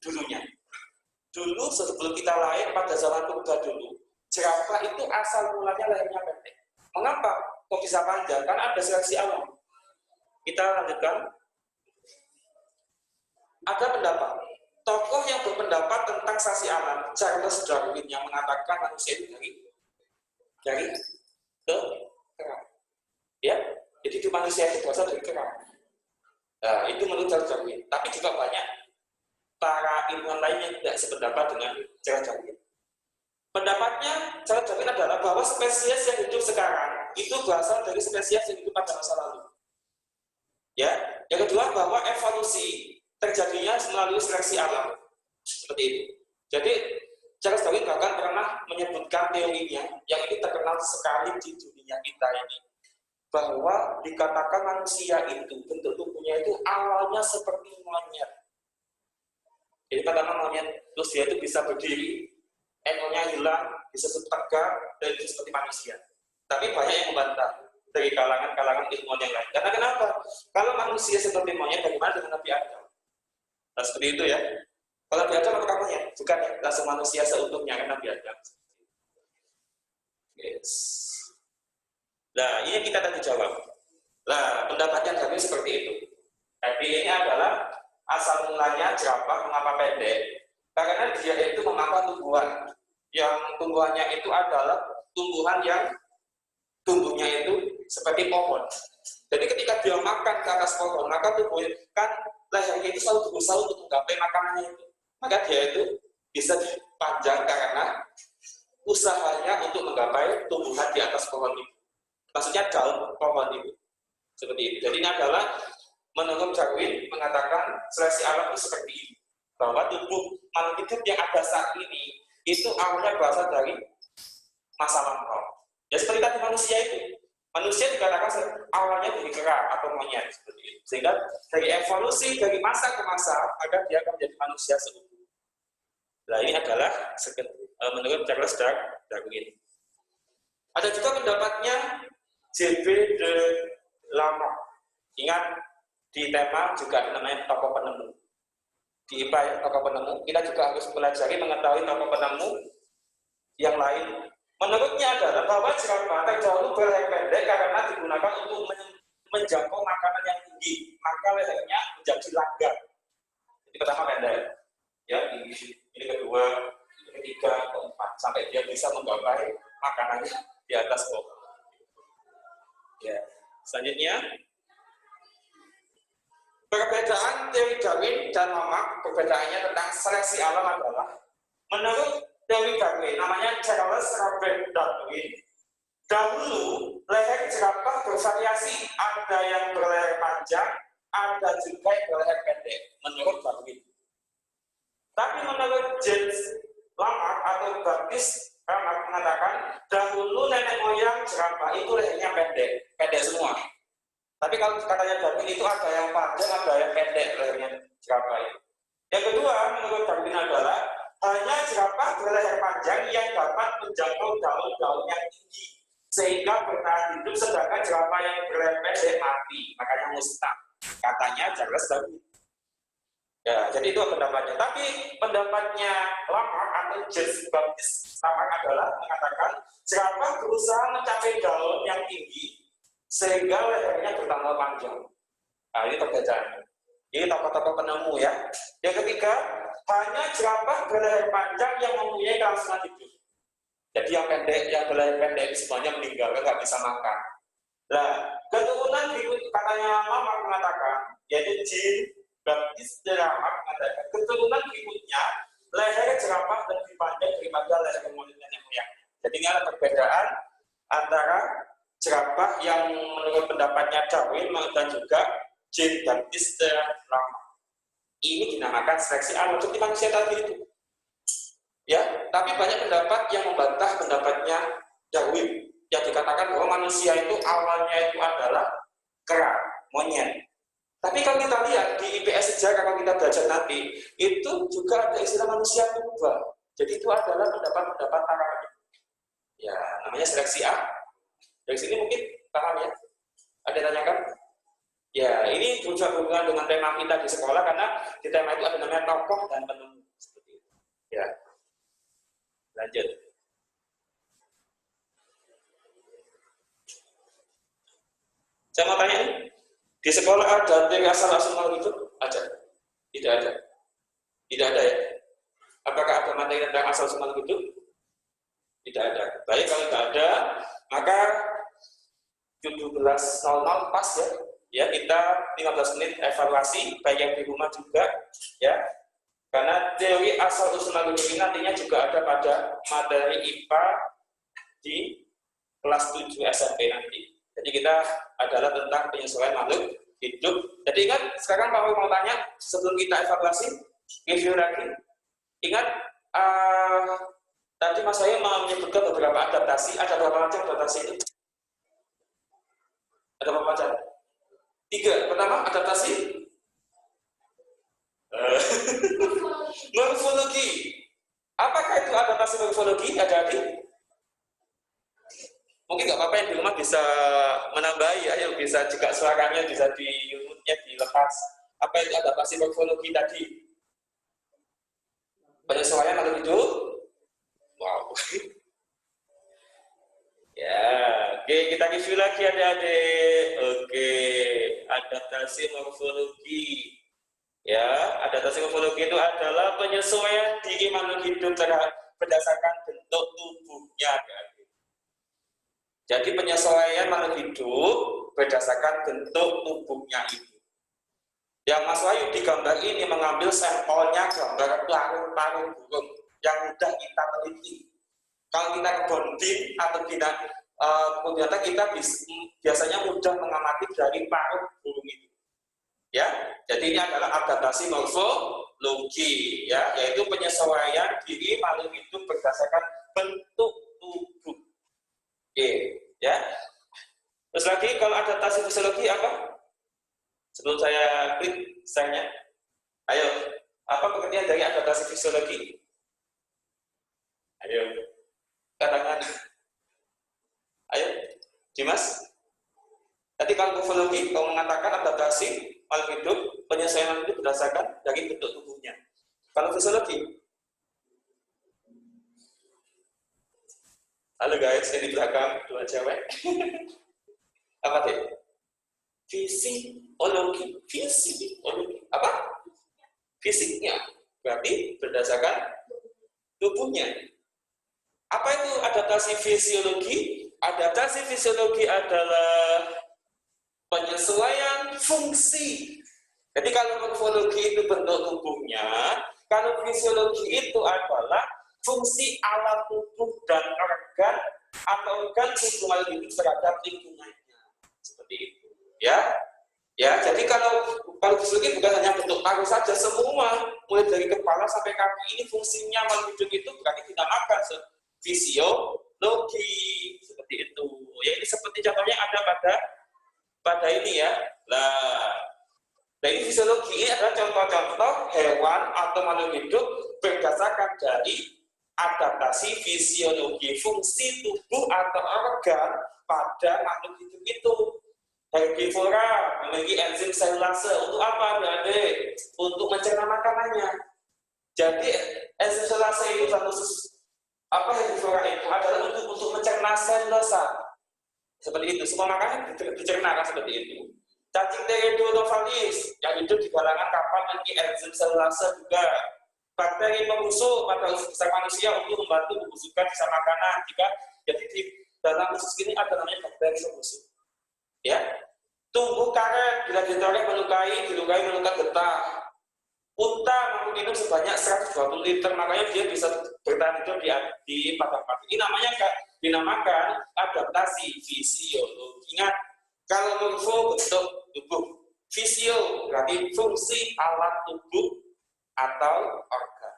Dulunya. Dulu sebelum kita lahir pada zaman purba dulu, jerapah itu asal mulanya lehernya pendek. Mengapa? Kok bisa panjang? Karena ada seleksi alam. Kita lanjutkan. Ada pendapat. Tokoh yang berpendapat tentang seleksi alam, Charles Darwin, yang mengatakan manusia itu dari ke kerang. Ya, jadi di manusia itu berasal dari kerang. Nah, itu menurut Charles Darwin. Tapi juga banyak para ilmuwan lain yang tidak sependapat dengan Charles Darwin. Pendapatnya Charles Darwin adalah bahwa spesies yang hidup sekarang itu berasal dari spesies yang hidup pada masa lalu. Ya, yang kedua bahwa evolusi terjadinya melalui seleksi alam. Seperti itu. Jadi Charles Darwin bahkan pernah menyebutkan teorinya yang ini terkenal sekali di dunia kita ini, bahwa dikatakan manusia itu bentuk tubuhnya itu awalnya seperti monyet. Jadi pertama monyet, terus dia itu bisa berdiri, ekornya hilang, bisa tegak, dan itu seperti manusia. Tapi banyak yang membantah dari kalangan ilmuwan yang lain. Karena kenapa? Kalau manusia seperti monyet, bagaimana dengan Nabi Adam? Nah, seperti itu ya. Kalau Nabi Adam apakah monyet? Bukan ya, langsung manusia seutuhnya kan Nabi Adam. Yes. Nah, ini kita tadi jawab. Nah, pendapatnya kami seperti itu. Tapi ini adalah asal mulanya jerapah mengapa pendek? Karena dia itu memakan tumbuhan. Yang tumbuhannya itu adalah tumbuhan yang tumbuhnya itu seperti pohon. Jadi ketika dia makan ke atas pohon, maka tubuhnya kan lehernya itu selalu berusaha untuk menggapai makanannya itu. Maka dia itu bisa panjang karena usahanya untuk menggapai tumbuhan di atas pohon itu. Maksudnya daun pohon itu. Seperti itu. Jadi ini adalah menurut Darwin mengatakan seleksi alam itu seperti ini. Bahwa tubuh makhluk hidup yang ada saat ini itu awalnya berasal dari masa lampau. Ya seperti tadi manusia itu. Manusia dikatakan awalnya dari kerang atau monyet seperti itu. Sehingga dari evolusi dari masa ke masa agar dia akan menjadi manusia seutuh. Nah ini adalah menurut Charles Darwin. Ada juga pendapatnya J.B. de Lamarck. Ingat di tema juga namanya tokoh penemu. Di IPA ya, tokoh penemu. Kita juga harus pelajari mengetahui tokoh penemu yang lain. Menurutnya adalah bahwa jerapah terdahulu berleher pendek karena digunakan untuk menjangkau makanan yang tinggi, maka lehernya menjadi langgar. Jadi pertama pendek, ya ini kedua, ini ketiga, keempat, sampai dia bisa menggapai makanannya di atas pohon. Ya, selanjutnya perbedaan teori Darwin dan Lamarck, perbedaannya tentang seleksi alam adalah menurut teori Darwin, namanya Charles Robert Darwin. Dahulu, leher jerapah bervariasi, ada yang berleher panjang, ada juga yang berleher pendek, menurut Darwin. Tapi menurut James Lamarck atau Baptiste Lamarck mengatakan, dahulu nenek moyang jerapah itu lehernya pendek semua. Tapi kalau katanya Darwin itu ada yang panjang, ada yang pendek lehernya jerapah itu. Yang kedua, menurut Darwin adalah hanya jerapah berleher panjang yang dapat menjangkau daun-daun yang tinggi sehingga bertahan hidup, sedangkan jerapah yang berleher pendek mati, makanya musnah. Katanya Charles Darwin. Ya, jadi itu pendapatnya. Tapi pendapatnya Lamarck atau James Baptist Lamarck adalah mengatakan jerapah berusaha mencapai daun yang tinggi sehingga lehernya bertambah panjang. Nah, ini perbedaannya. Ini tokoh-tokoh penemu ya. Yang ketiga, hanya jerapah berleher panjang yang mempunyai kelangsungan hidup. Jadi yang pendek, yang berleher pendek semuanya meninggal, nggak bisa makan. Nah, keturunan berikut katanya Lamarck mengatakan, yaitu Jean Baptiste Lamarck mengatakan, keturunan berikutnya leher jerapah lebih panjang daripada leher nenek moyang. Jadi ini ada perbedaan antara jerapah yang menurut pendapatnya Darwin dan juga Jean Baptiste Lamarck. Ini dinamakan seleksi alam seperti manusia tadi itu. Ya, tapi banyak pendapat yang membantah pendapatnya Darwin yang dikatakan bahwa manusia itu awalnya itu adalah kera, monyet. Tapi kalau kita lihat di IPS sejarah, kalau kita belajar nanti, itu juga ada istilah manusia purba. Jadi itu adalah pendapat-pendapat para ya, namanya seleksi A. Dari sini mungkin paham ya? Ada yang tanyakan? Ya, ini juga berhubungan dengan tema kita di sekolah, karena di tema itu ada namanya tokoh dan penemu. Seperti itu. Ya. Lanjut. Saya mau tanya, di sekolah ada teori asal-usul makhluk hidup? Ada? Tidak ada? Tidak ada ya? Apakah ada materi tentang asal-usul makhluk hidup? Tidak ada. Baik, kalau tidak ada, maka 17.00 pas ya. Ya, kita 15 menit evaluasi, baik yang di rumah juga, ya. Karena teori asal-usul makhluk hidup ini nantinya juga ada pada materi IPA di kelas 7 SMP nanti. Jadi kita adalah tentang penyesuaian makhluk hidup. Jadi ingat, sekarang Pak mau tanya, sebelum kita evaluasi, review lagi. Ingat, tadi Mas Wahyu menyebutkan beberapa adaptasi. Ada berapa macam adaptasi itu? Ada berapa macam? 3. Pertama, adaptasi morfologi. Apakah itu adaptasi morfologi? Ada mungkin nggak apa-apa yang di rumah bisa menambahi, ayo bisa juga suaranya bisa di YouTube-nya dilepas. Apa itu adaptasi morfologi tadi? Penyesuaian makhluk hidup? Wow. Ya, oke, kita review lagi adik-adik. Oke, adaptasi morfologi. Ya, adaptasi morfologi itu adalah penyesuaian diri makhluk hidup berdasarkan bentuk tubuhnya, adik-adik. Jadi penyesuaian makhluk hidup berdasarkan bentuk tubuhnya itu. Yang Mas Wahyu di gambar ini mengambil sampelnya gambar paru-paru burung yang mudah kita teliti. Kalau kita ke bonding atau ternyata kita biasanya mudah mengamati dari paru burung itu. Ya, jadi ini adalah adaptasi morfologi, ya, yaitu penyesuaian diri makhluk hidup berdasarkan bentuk tubuh. Oke, ya. Terus lagi kalau adaptasi fisiologi apa? Sebelum saya klik slide-nya, ayo, apa pengertian dari adaptasi fisiologi? Ayo, katakan. Ayo, Dimas. Tadi kalau morfologi, kau mengatakan adaptasi makhluk hidup, penyesuaian makhluk hidup berdasarkan dari bentuk tubuhnya. Kalau fisiologi, halo guys, yang di belakang dua cewek. Apa tadi? Fisiologi. Apa? Fisiknya. Berarti berdasarkan tubuhnya. Apa itu adaptasi fisiologi? Adaptasi fisiologi adalah penyesuaian fungsi. Jadi kalau morfologi itu bentuk tubuhnya, kalau fisiologi itu adalah fungsi alat tubuh dan organ atau organ tubuh makhluk hidup terhadap lingkungannya, seperti itu, ya. Ya, jadi kalau fisiologi bukan hanya bentuk paru saja, semua mulai dari kepala sampai kaki ini fungsinya makhluk hidup itu berarti dinamakan fisiologi, seperti itu. Ya, ini seperti contohnya ada pada pada ini ya. Nah ini fisiologi ini adalah contoh-contoh hewan atau makhluk hidup berdasarkan dari adaptasi fisiologi fungsi tubuh atau organ pada makhluk hidup itu. Herbivora memiliki enzim selulase untuk apa berarti? Untuk mencerna makanannya. Jadi enzim selulase itu khusus apa herbivora itu adalah untuk mencerna selulosa. Seperti itu, semua makanan dicerna kan seperti itu. Cacing Teredonovalis yang hidup di kalangan kapal memiliki enzim selulase juga. Bakteri pembusuk pada usus besar manusia untuk membantu membusukkan sisa makanan. Jadi di dalam usus ini ada namanya bakteri pembusuk. Ya, tumbuh karet bila dilukai melukai getah. Unta mampu minum sebanyak 120 liter, makanya dia bisa bertahan hidup di padang pasir. Ini dinamakan adaptasi fisiologi. Ingat, kalau morfo bentuk tubuh, fisio berarti fungsi alat tubuh atau organ.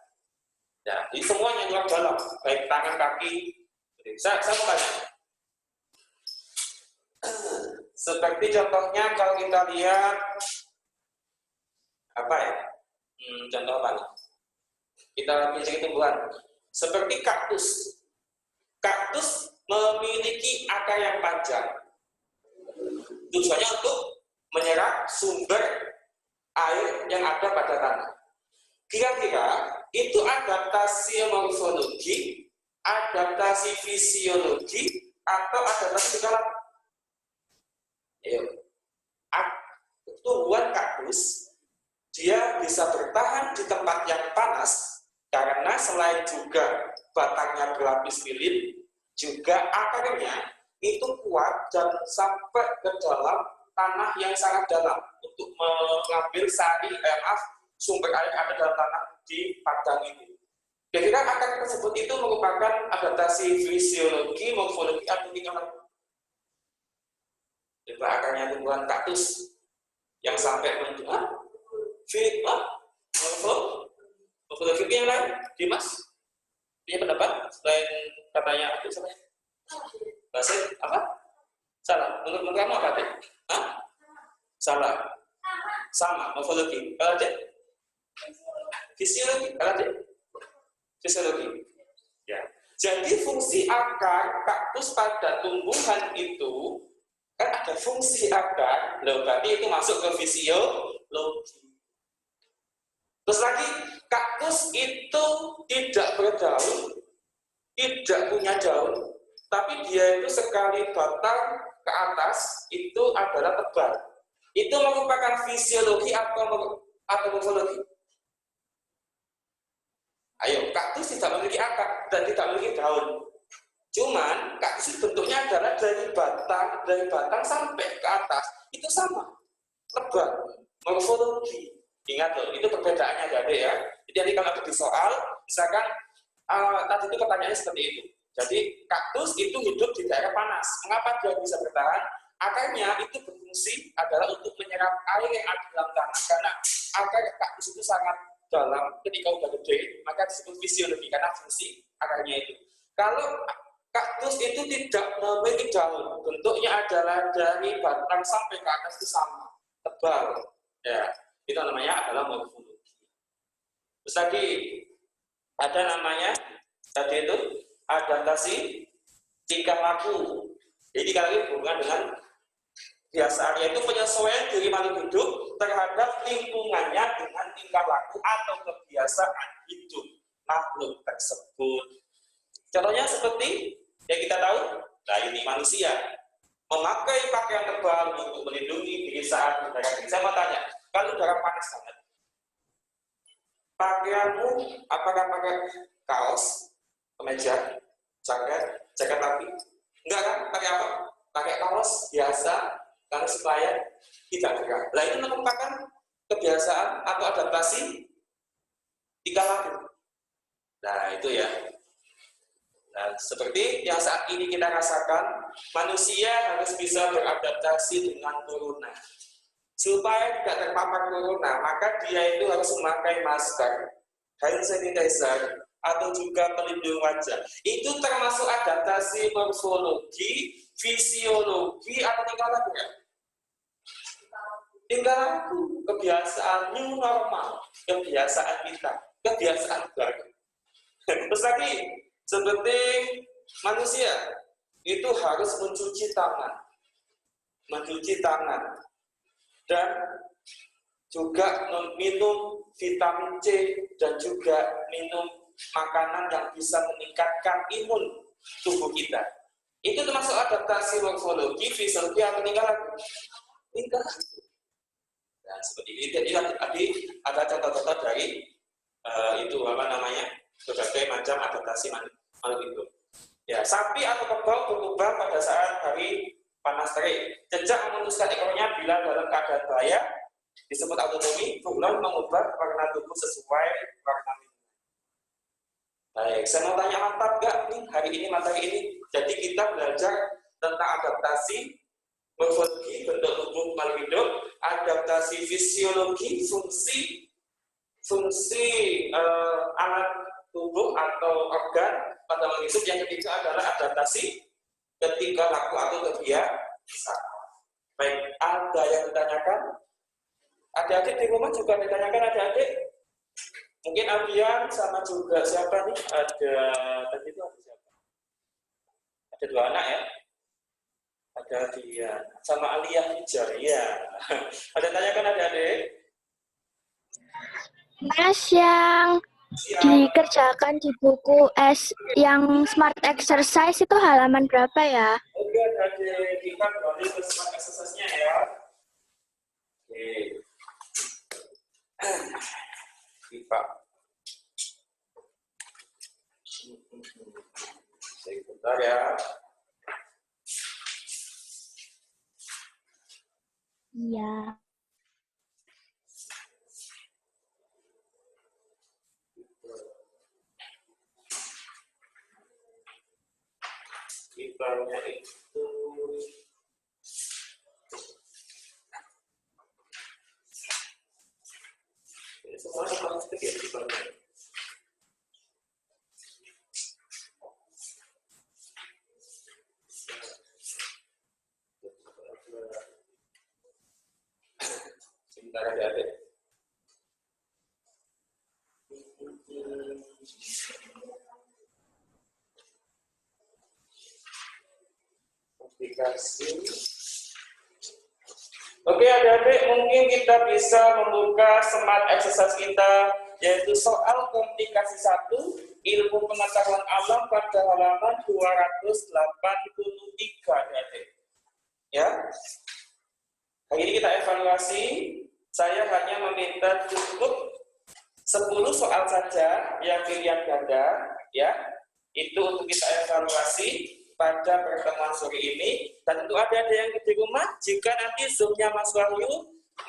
Ya, ini semuanya luar dalam, baik tangan, kaki. Saya mau tanya. Seperti contohnya kalau kita lihat apa ya? Contoh apa nih? Kita pilih tumbuhan. Seperti kaktus. Kaktus memiliki akar yang panjang. Tujuannya untuk menyerap sumber air yang ada pada tanah. Kira-kira itu adaptasi morfologi, adaptasi fisiologi, atau adaptasi segala? Tumbuhan kaktus dia bisa bertahan di tempat yang panas karena selain juga batangnya berlapis lilin, juga akarnya itu kuat dan sampai ke dalam tanah yang sangat dalam untuk mengambil sumber air yang ada dalam tanah di padang itu. Kira-kira akar tersebut itu merupakan adaptasi fisiologi, morfologi, atau tingkatan. Coba akarnya tumbuhan kaktus yang sampai menjual morfologi yang lain, Dimas punya pendapat selain katanya itu sampai bahasa apa? Salah. Menurut kamu apa deh? Salah. Sama morfologi. Kalau deh fisiologi. Kalau deh fisiologi. Ya. Jadi fungsi akar kaktus pada tumbuhan itu kan ada fungsi akar, berarti itu masuk ke fisiologi. Terus lagi, kaktus itu tidak berdaun, tidak punya daun, tapi dia itu sekali batang ke atas itu adalah tebal. Itu merupakan fisiologi atau morfologi? Ayo, kaktus tidak memiliki akar dan tidak memiliki daun. Cuman kaktus bentuknya adalah dari batang sampai ke atas itu sama, tebal, morfologi. Ingat loh, itu perbedaannya Adik ya. Jadi kalau ada di soal, misalkan tadi itu pertanyaannya seperti itu. Jadi kaktus itu hidup di daerah panas. Mengapa dia bisa bertahan? Akarnya itu berfungsi adalah untuk menyerap air yang ada dalam tanah. Karena akar kaktus itu sangat dalam. Ketika udah gede, maka disebut fisiologi karena fungsi akarnya itu. Kalau kaktus itu tidak memiliki daun, bentuknya adalah dari batang sampai ke atas itu sama, tebal. Ya. Itu namanya adalah morfologi. Terus lagi ada namanya tadi itu adaptasi tingkah laku. Jadi kalau ini hubungan dengan biasanya itu penyesuaian diri makhluk hidup terhadap lingkungannya dengan tingkah laku atau kebiasaan hidup makhluk tersebut. Contohnya seperti yang kita tahu, nah ini manusia memakai pakaian tebal untuk melindungi diri saat udara dingin. Saya mau tanya, kalau udara panas banget, pakaianmu apakah pakai kaos, kemeja, jaket api? Enggak kan? Pakai apa? Pakai kaos biasa, karena supaya tidak gerah. Nah itu merupakan kebiasaan atau adaptasi tingkah laku. Nah itu ya. Nah, seperti yang saat ini kita rasakan, manusia harus bisa beradaptasi dengan corona. Supaya tidak terpapar corona, maka dia itu harus memakai masker, hand sanitizer, atau juga pelindung wajah. Itu termasuk adaptasi morfologi, fisiologi, atau tingkah laku ya? tinggal laku, kebiasaan new normal, kebiasaan kita, kebiasaan baru. Terus lagi, seperti manusia, itu harus mencuci tangan, dan juga minum vitamin C, dan juga minum makanan yang bisa meningkatkan imun tubuh kita. Itu termasuk adaptasi morfologi, fisiologi, atau tingkah laku. Nah, seperti ini. Jadi tadi ada contoh-contoh dari itu berbagai macam adaptasi makhluk hidup. Ya, sapi atau kerbau berubah pada saat hari panas terik. Jejak memutuskan ekornya bila dalam keadaan bahaya disebut autonomi. Bunglon mengubah warna tubuh sesuai warna minum. Baik, saya mau tanya mantap nggak nih hari ini materi ini? Jadi kita belajar tentang adaptasi morfologi bentuk tubuh makhluk hidup, adaptasi fisiologi fungsi alat tubuh atau organ pada makhluk hidup. Yang ketiga adalah adaptasi ketika laku atau kebiasaan. Baik, ada yang ditanyakan? Adik-adik di rumah juga ditanyakan adik-adik? Mungkin Abian sama juga siapa nih? Ada tadi itu ada siapa? Ada 2 anak ya? Ada dia sama Aliyah Hijar, ya. Ada tanyakan adik-adik? Mas, yang dikerjakan di buku yang Smart Exercise itu halaman berapa ya? Oke, adik, kita kembali ke Smart Exercise-nya ya. Oke. Pipa. Sebentar ya. Iya. Pipanya itu ini semua sama sedikit pipanya. Sebentar ya, adik. Aplikasi. Oke adik-adik, mungkin kita bisa membuka Smart Exercise kita, yaitu soal komunikasi 1, ilmu pengetahuan alam pada halaman 283 adik-adik. Ya. Hari ini kita evaluasi, saya hanya meminta cukup 10 soal saja yang pilihan ganda, ya. Itu untuk kita evaluasi pada pertemuan sore ini. Dan untuk adik-adik yang di rumah, jika nanti Zoom-nya Mas Wahyu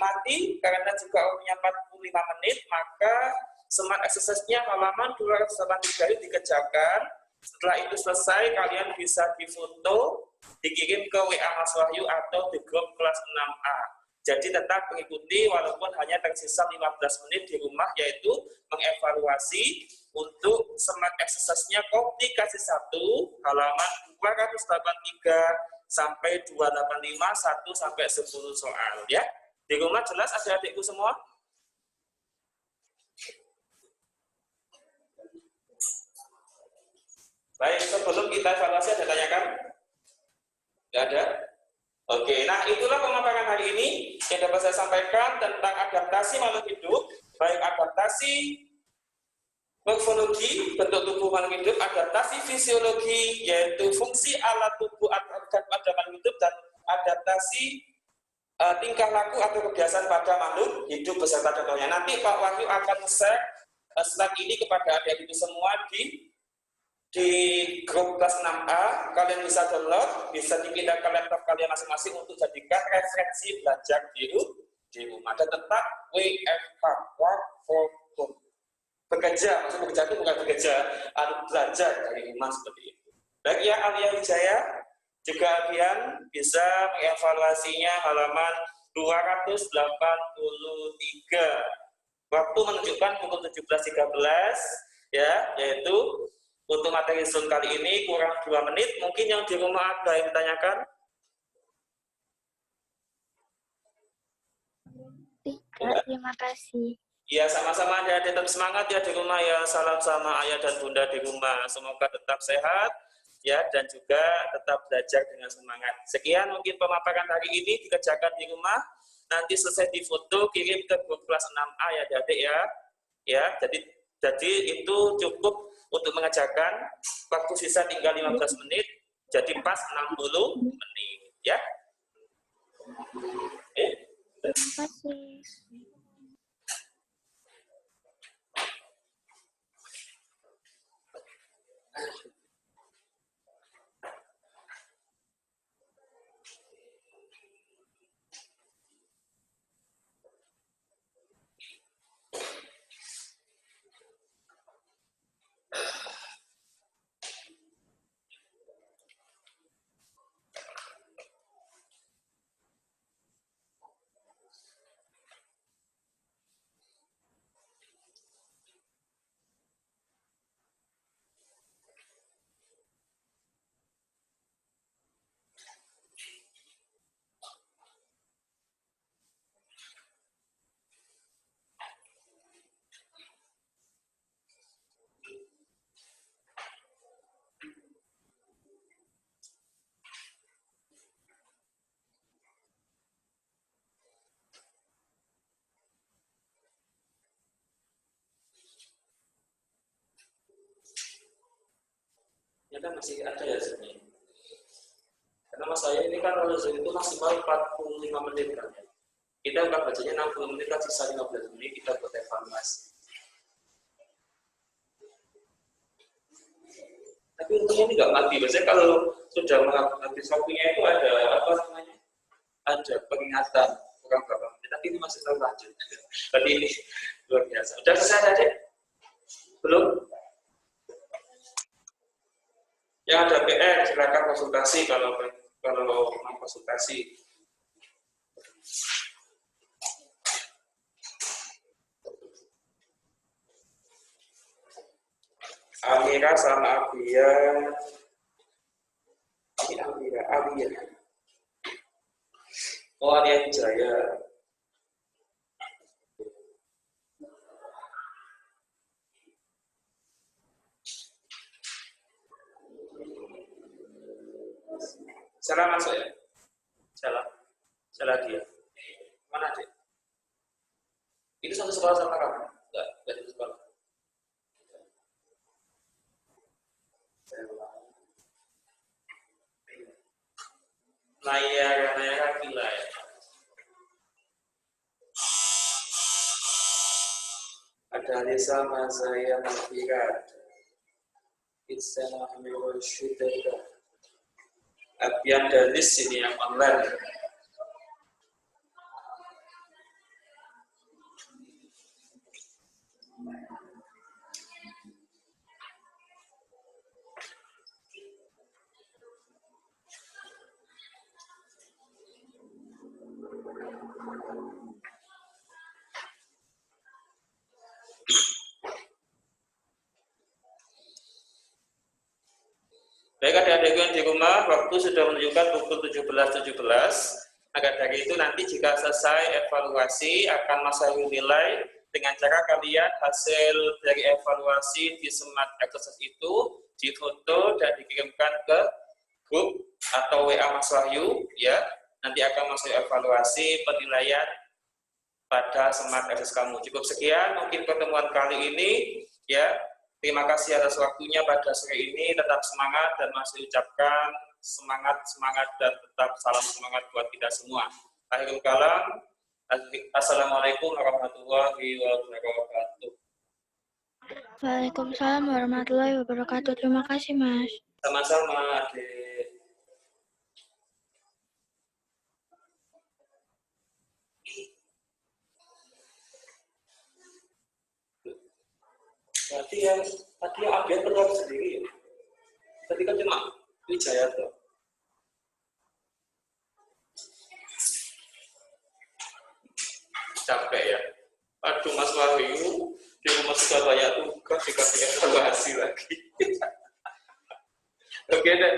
mati karena juga umurnya 45 menit, maka Smart Exercise-nya halaman 283 itu dikerjakan. Setelah itu selesai, kalian bisa difoto, dikirim ke WA Mas Wahyu atau di grup kelas 6A. Jadi tetap mengikuti walaupun hanya tersisa 15 menit di rumah, yaitu mengevaluasi untuk Smart Exercise-nya komunikasi 1 halaman 283 sampai 285, 1 sampai 10 soal ya. Di rumah jelas adik-adikku semua? Baik, sebelum kita evaluasi ada tanyakan? Tidak ada? Oke, nah itulah pemaparan hari ini yang dapat saya sampaikan tentang adaptasi makhluk hidup, baik adaptasi morfologi, bentuk tubuh makhluk hidup, adaptasi fisiologi, yaitu fungsi alat tubuh atau organ pada makhluk hidup, dan adaptasi tingkah laku atau kebiasaan pada makhluk hidup beserta contohnya. Nanti Pak Wahyu akan share slide ini kepada adik-adik semua di grup kelas 6A. Kalian bisa download, bisa dipindah ke laptop kalian masing-masing untuk jadikan referensi belajar di rumah. Dan tetap WFH, work from home. Bekerja, maksud bekerja itu bukan bekerja, harus belajar dari rumah seperti itu. Baik ya, Alia Wijaya, juga kalian bisa mengevaluasinya halaman 283. Waktu menunjukkan pukul 17.13, ya, yaitu untuk materi Zoom kali ini kurang 2 menit. Mungkin yang di rumah ada yang ditanyakan? Kak. Terima kasih. Ya, sama-sama adik-adik, tetap semangat ya di rumah ya. Salam sama ayah dan bunda di rumah. Semoga tetap sehat ya dan juga tetap belajar dengan semangat. Sekian mungkin pemaparan hari ini, dikerjakan di rumah. Nanti selesai difoto, kirim ke grup kelas 6A ya adik-adik ya. Ya, jadi itu cukup untuk mengerjakan. Waktu sisa tinggal 15 menit. Jadi pas 60 menit ya. Terima kasih. Ya kan masih ada ya sebenarnya. Karena mas saya ini kan kalau Zoom itu maksimal 45 menit kan ya. Kita udah bacanya 60 menit kan sisa 15 menit kita buat evaluasi. Tapi untungnya ini nggak mati. Biasanya kalau sudah habis waktunya itu ada apa namanya? Ada peringatan kurang berapa menit. Tapi ini masih terlalu lanjut. Berarti ini luar biasa. Udah selesai tadi? Belum? Yang ada PR silakan konsultasi kalau mau konsultasi. Amira sama Abia. Ini Amira, Abia. Oh, Arya Jaya. Salah masuk ya? Salah dia. Mana dia? Itu satu sekolah sama kamu? Enggak satu sekolah. Naya gila ya. Ada Alisa Mazaya Mafirat. Itzana Hamil Syudaka. Apian dari sini yang online. Baik adik-adikku yang di rumah, waktu sudah menunjukkan pukul 17.17. Maka dari itu nanti jika selesai evaluasi akan masuk nilai dengan cara kalian hasil dari evaluasi di smart exercise itu difoto dan dikirimkan ke grup atau WA Mas Wahyu ya. Nanti akan masuk evaluasi penilaian pada smart exercise kamu. Cukup sekian mungkin pertemuan kali ini ya. Terima kasih atas waktunya pada sore ini. Tetap semangat dan masih ucapkan semangat dan tetap salam semangat buat kita semua. Akhirul kalam. Assalamualaikum warahmatullahi wabarakatuh. Waalaikumsalam warahmatullahi wabarakatuh. Terima kasih, Mas. Sama-sama, adik. Berarti yang tadi yang update keluar sendiri ya? Tadi kan cuma Wijaya tuh. Capek ya. Aduh Mas Wahyu, di rumah sudah banyak tugas dikasih evaluasi lagi. Oke deh.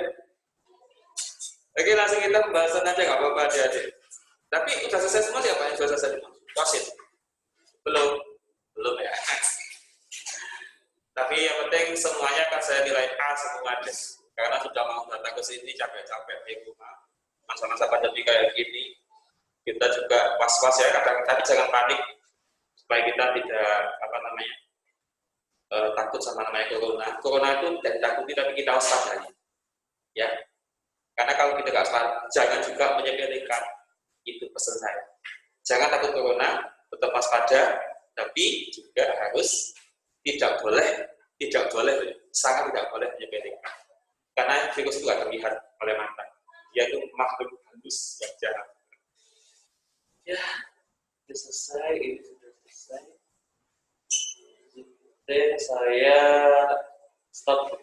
Oke langsung kita pembahasan aja nggak apa-apa adik-adik. Tapi udah selesai semua siapa yang sudah selesai? Wasit. semuanya kan saya nilai A semua des, karena sudah mau datang ke sini capek-capek di rumah. Masa-masa pandemi kayak gini, kita juga was-was ya kadang, tapi jangan panik supaya kita tidak takut sama namanya corona. Corona itu tidak ditakuti tapi kita waspadai, ya. Karena kalau kita nggak waspada, jangan juga menyepelekan. Itu pesan saya. Jangan takut corona, tetap waspada, tapi juga harus tidak boleh, sangat tidak boleh menyepelekan. Karena virus itu nggak terlihat oleh mata, dia itu makhluk halus yang jahat. Ya, sudah selesai, ini sudah selesai. Jadi saya stop.